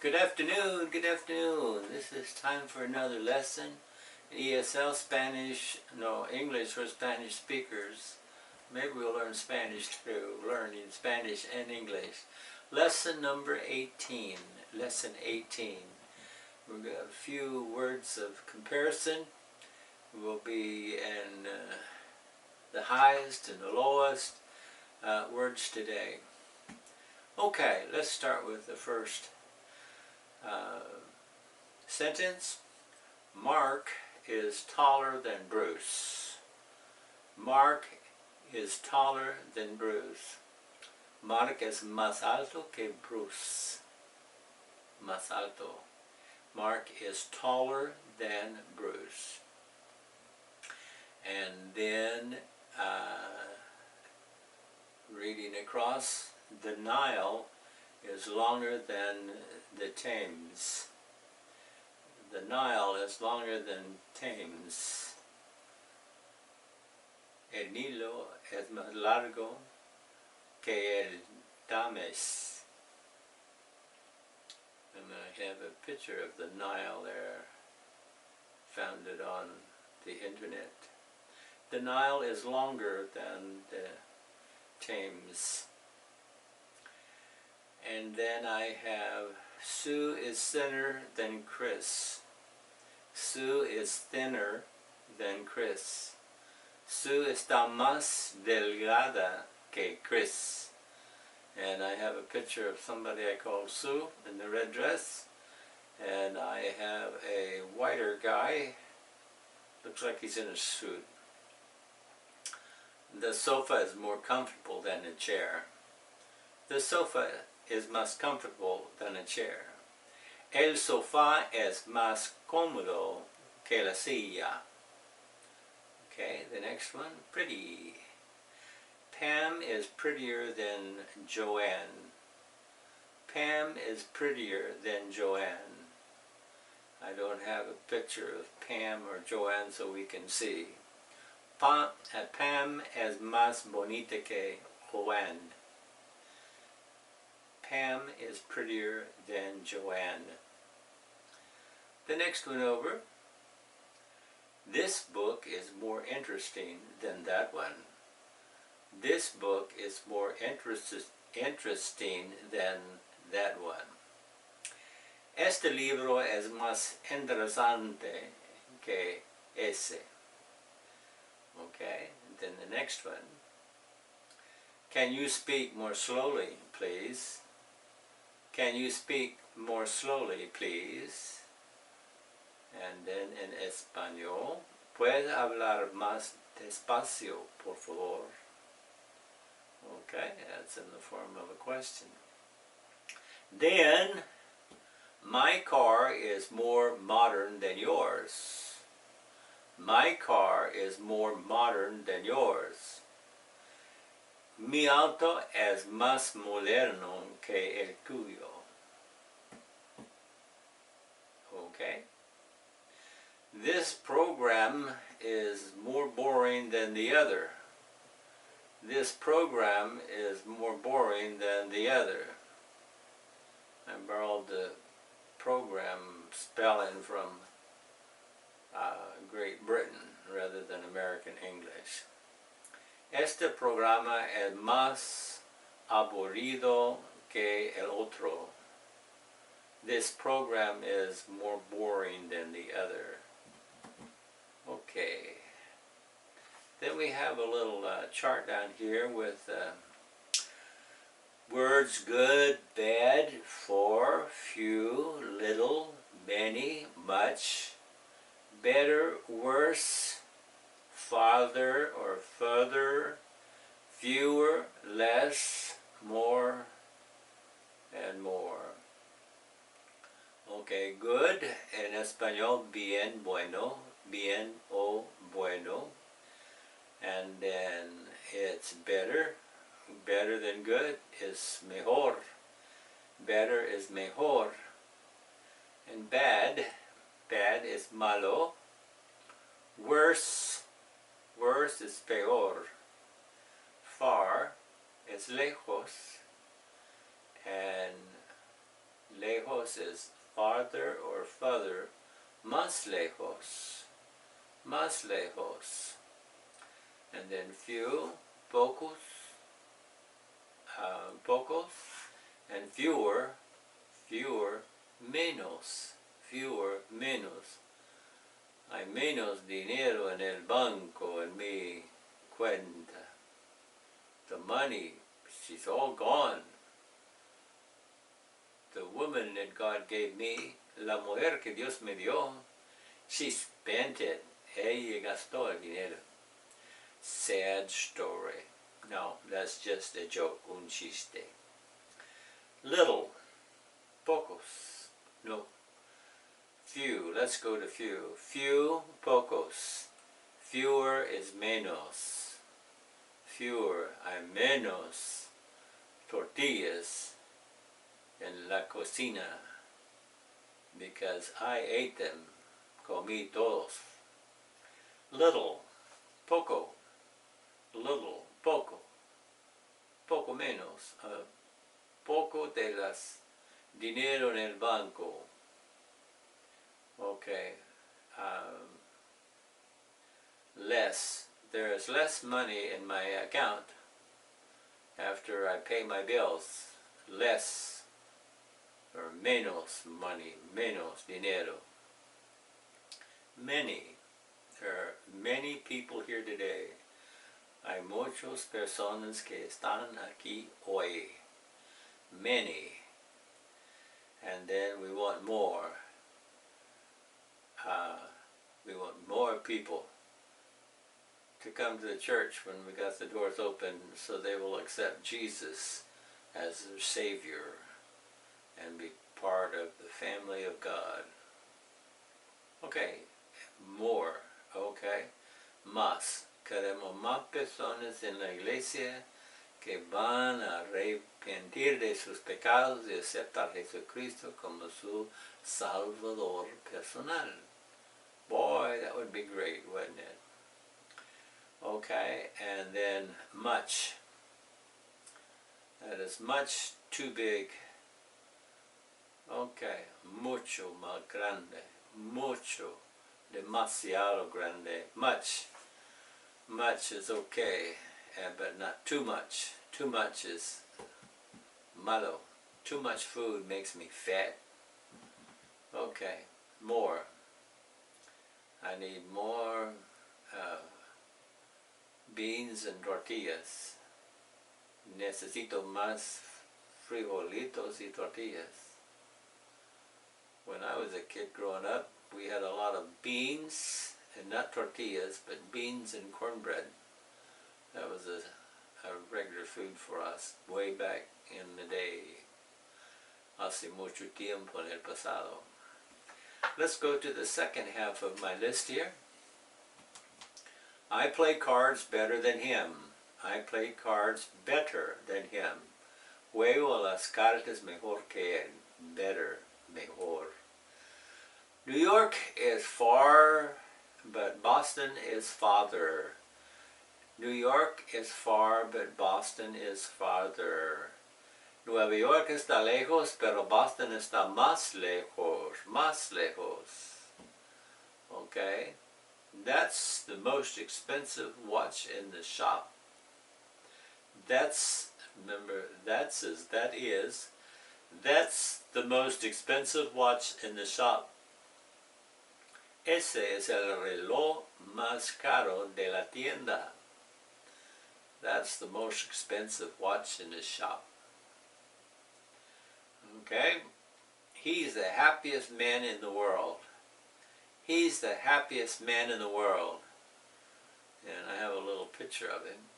Good afternoon, good afternoon. This is time for another lesson. ESL Spanish, no, English for Spanish speakers. Maybe we'll learn Spanish too, learning Spanish and English. Lesson number 18, lesson 18. We've got a few words of comparison. We'll be in the highest and the lowest words today. Okay, let's start with the first sentence. Mark is taller than Bruce. Mark is taller than Bruce. Mark es más alto que Bruce. Más alto. Mark is taller than Bruce. And then reading across, the Nile is longer than the Thames. The Nile is longer than Thames. El Nilo es más largo que el Thames. And I have a picture of the Nile there, found it on the internet. The Nile is longer than the Thames. And then I have Sue is thinner than Chris. Sue is thinner than Chris. Sue está más delgada que Chris. And I have a picture of somebody I call Sue in the red dress. And I have a whiter guy. Looks like he's in a suit. The sofa is more comfortable than a chair. The sofa is más comfortable than a chair. El sofá es más cómodo que la silla. Okay, the next one, pretty. Pam is prettier than Joanne. Pam is prettier than Joanne. I don't have a picture of Pam or Joanne so we can see. Pam es más bonita que Joanne. Pam is prettier than Joanne. The next one over. This book is more interesting than that one. This book is more interesting than that one. Este libro es más interesante que ese. Okay, and then the next one. Can you speak more slowly, please? Can you speak more slowly, please? And then in español, ¿puede hablar más despacio, por favor? Okay, that's in the form of a question. Then, my car is more modern than yours. My car is more modern than yours. Mi auto es más moderno que el tuyo. Okay. This program is more boring than the other. This program is more boring than the other. I borrowed the program spelling from Great Britain rather than American English. Este programa es más aburrido que el otro. This program is more boring than the other. Okay. Then we have a little chart down here with words good, bad, for, few, little, many, much, better, worse, farther or further, fewer, less, more, and more. Okay, good, en español, bien, bueno, bien o bueno. And then it's better, better than good is mejor, better is mejor. And bad, bad is malo, worse, worse is peor, far is lejos, and Lejos is farther or further. Más lejos. Más lejos. And then few, pocos, pocos, and fewer, fewer, menos, fewer, menos. Hay menos dinero en el banco, en mi cuenta. The money, she's all gone. The woman that God gave me, la mujer que Dios me dio, she spent it. Ella gastó el dinero. Sad story. No, that's just a joke, un chiste. Little, pocos, no. Few, let's go to few. Few, pocos. Fewer is menos. Fewer, hay menos tortillas en la cocina because I ate them, comí todos. Little, poco, little, poco, poco menos, poco de las dinero en el banco. Okay, less. There is less money in my account after I pay my bills. Less, or menos money, menos dinero. Many. There are many people here today. Hay muchas personas que están aquí hoy. Many. And then we want more. We want more people to come to the church when we got the doors open so they will accept Jesus as their Savior and be part of the family of God. Okay, more, okay, más. Queremos más personas en la iglesia que van a arrepentir de sus pecados y aceptar a Jesucristo como su Salvador personal. Boy, that would be great, wouldn't it? Okay, and then much. That is much too big. Okay, mucho más grande. Mucho. Demasiado grande. Much. Much is okay, but not too much. Too much is malo. Too much food makes me fat. Okay, more. I need more beans and tortillas. Necesito más frijolitos y tortillas. When I was a kid growing up, we had a lot of beans, and not tortillas, but beans and cornbread. That was a regular food for us way back in the day. Hace mucho tiempo en el pasado. Let's go to the second half of my list here. I play cards better than him. I play cards better than him. Juego las cartas mejor que él. Better, mejor. New York is far, but Boston is farther. New York is far, but Boston is farther. Nueva York está lejos, pero Boston está más lejos, más lejos. Okay? That's the most expensive watch in the shop. That's, remember, that's the most expensive watch in the shop. Ese es el reloj más caro de la tienda. That's the most expensive watch in the shop. Okay? He's the happiest man in the world. He's the happiest man in the world. And I have a little picture of him.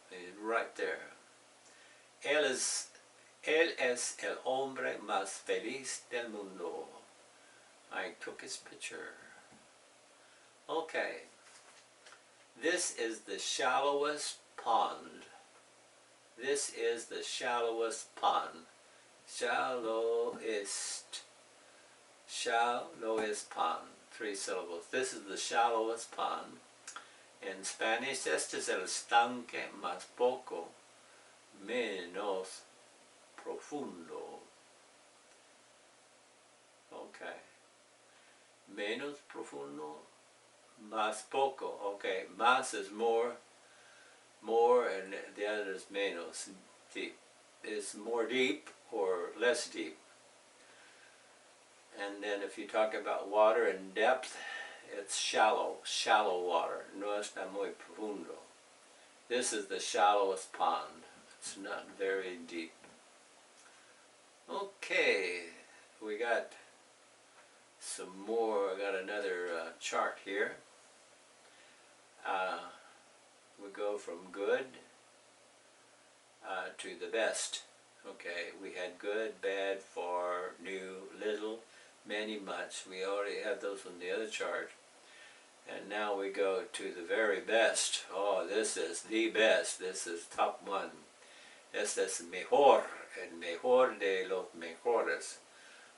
He's right there. Él es el hombre más feliz del mundo. I took his picture. Okay. This is the shallowest pond. This is the shallowest pond. Shallowest. Shallowest pond. 3 syllables. This is the shallowest pond. In Spanish, este es el estanque más poco, menos profundo. Okay. Menos profundo, más poco. Okay, más is more, and the other is menos, deep. Is more deep or less deep. And then if you talk about water and depth, it's shallow water. No está muy profundo. This is the shallowest pond. It's not very deep. Okay, we got some more. I got another chart here. We go from good to the best. Okay, we had good, bad, far, new, little, many, much. We already had those on the other chart. And now we go to the very best. Oh, this is the best. This is top one. Este es mejor, el mejor de los mejores.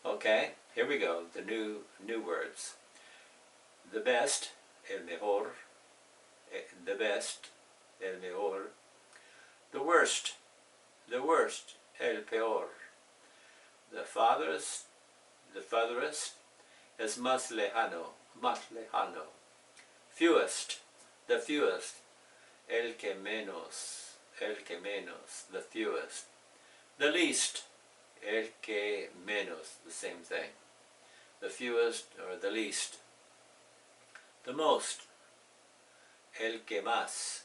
Okay, here we go. The new words. The best, el mejor. The best, el mejor. The worst, el peor. The farthest es más lejano. Fewest, the fewest, el que menos, the fewest. The least, el que menos, the same thing. The fewest or the least. The most, el que más,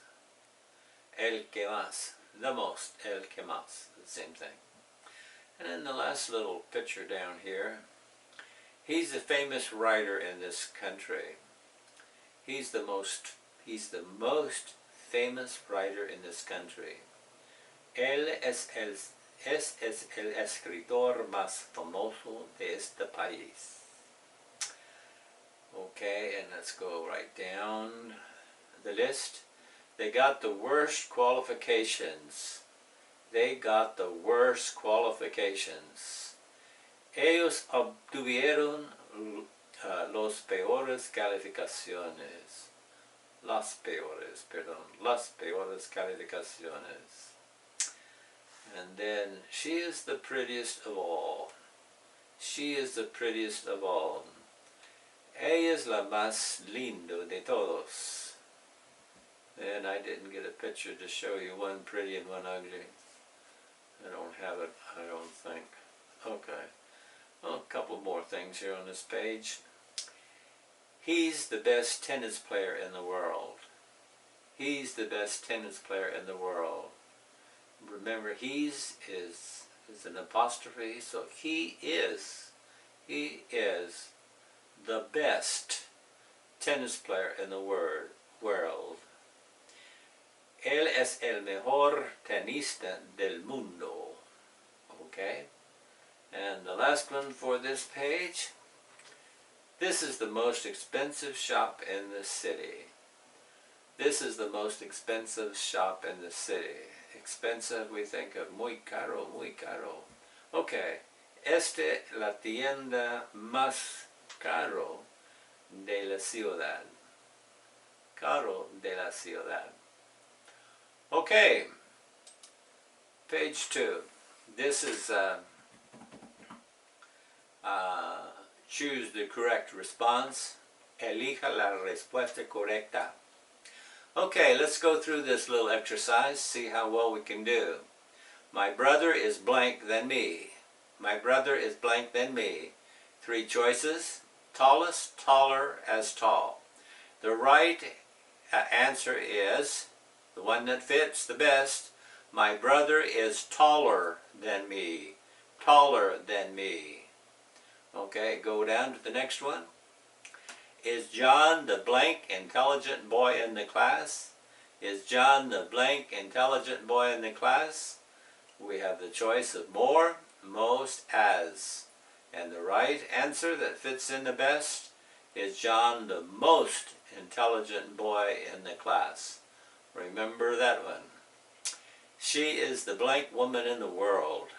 the most, el que más, the same thing. And then the last little picture down here, he's a famous writer in this country. He's the most famous writer in this country. Él es el escritor más famoso de este país. Okay, and let's go right down the list. They got the worst qualifications. Ellos obtuvieron las peores calificaciones. Las peores calificaciones. And then, she is the prettiest of all. Ella es la más lindo de todos. And I didn't get a picture to show you one pretty and one ugly. I don't have it, I don't think. Okay. Well, a couple more things here on this page. He's the best tennis player in the world. Remember, he's is an apostrophe, so he is the best tennis player in the world. Él es el mejor tenista del mundo. Okay? And the last one for this page. This is the most expensive shop in the city. Expensive, we think of muy caro. Okay. La tienda más caro de la ciudad. Okay. Page 2. This is choose the correct response. Elija la respuesta correcta. Okay, let's go through this little exercise, see how well we can do. My brother is blank than me. Three choices. Tallest, taller, as tall. The right answer is, the one that fits the best, my brother is taller than me. Okay, go down to the next one. Is John the blank intelligent boy in the class? We have the choice of more, most, as. And the right answer that fits in the best is John the most intelligent boy in the class. Remember that one. She is the blank woman in the world.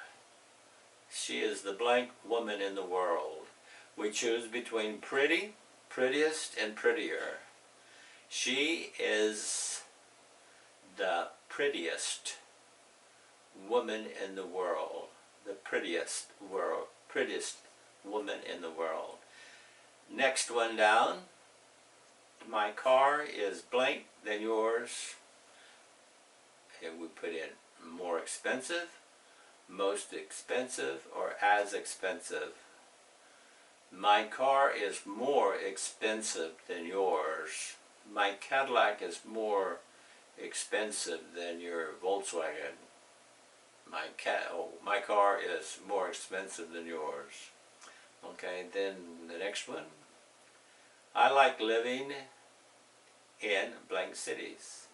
We choose between pretty, prettiest, and prettier. She is the prettiest woman in the world. Prettiest woman in the world. Next one down. My car is blank than yours. And we put in more expensive, most expensive, or as expensive. My car is more expensive than yours. My Cadillac is more expensive than your Volkswagen. My car is more expensive than yours. Okay, then the next one. I like living in blank cities.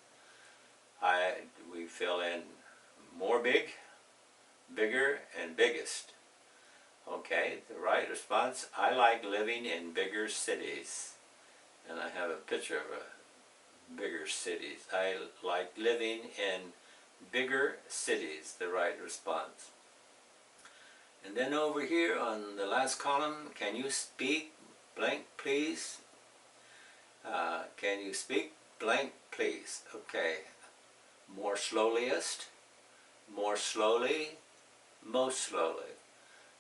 We fill in more big, bigger, and biggest. Okay, the right response, I like living in bigger cities. And I have a picture of a bigger cities. I like living in bigger cities, the right response. And then over here on the last column, can you speak blank please? Can you speak blank please? Okay. More slowliest, more slowly, most slowly.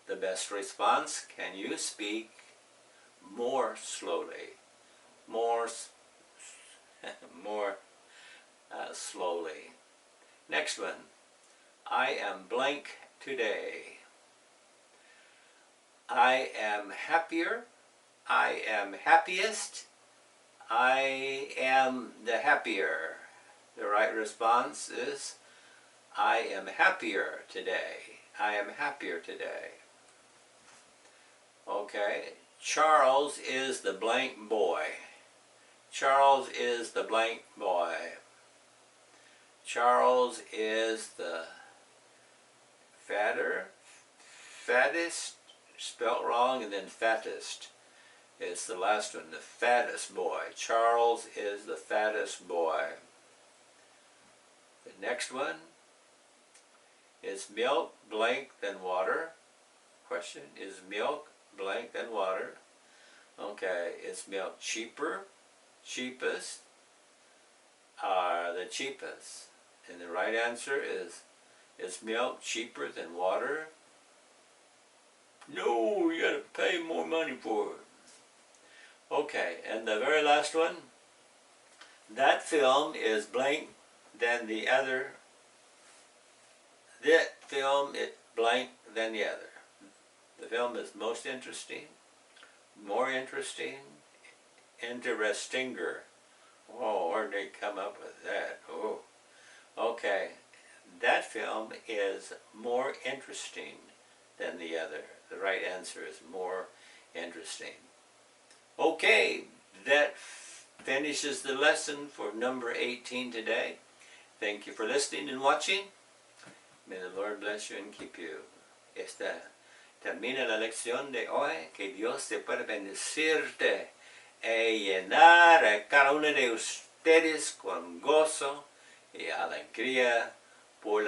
The best response, can you speak more slowly? More slowly. Next one. I am blank today. I am happier. I am happiest. I am the happier. The right response is, I am happier today. I am happier today. Okay. Charles is the blank boy. Charles is the blank boy. Charles is the fattest, spelt wrong, and then fattest. It's the last one, the fattest boy. Charles is the fattest boy. The next one is milk blank than water. Question, is milk blank than water? Okay, is milk cheaper, cheapest, or the cheapest? And the right answer is milk cheaper than water? No, you gotta pay more money for it. Okay, and the very last one, that film is blank than the other. That film is blank than the other. The film is most interesting, more interesting, interestinger. Oh, where'd they come up with that? Oh, okay. That film is more interesting than the other. The right answer is more interesting. Okay, that finishes the lesson for number 18 today. Thank you for listening and watching. May the Lord bless you and keep you. Esta termina la lección de hoy. Que Dios te pueda bendecirte y llenar a cada uno de ustedes con gozo y alegría por la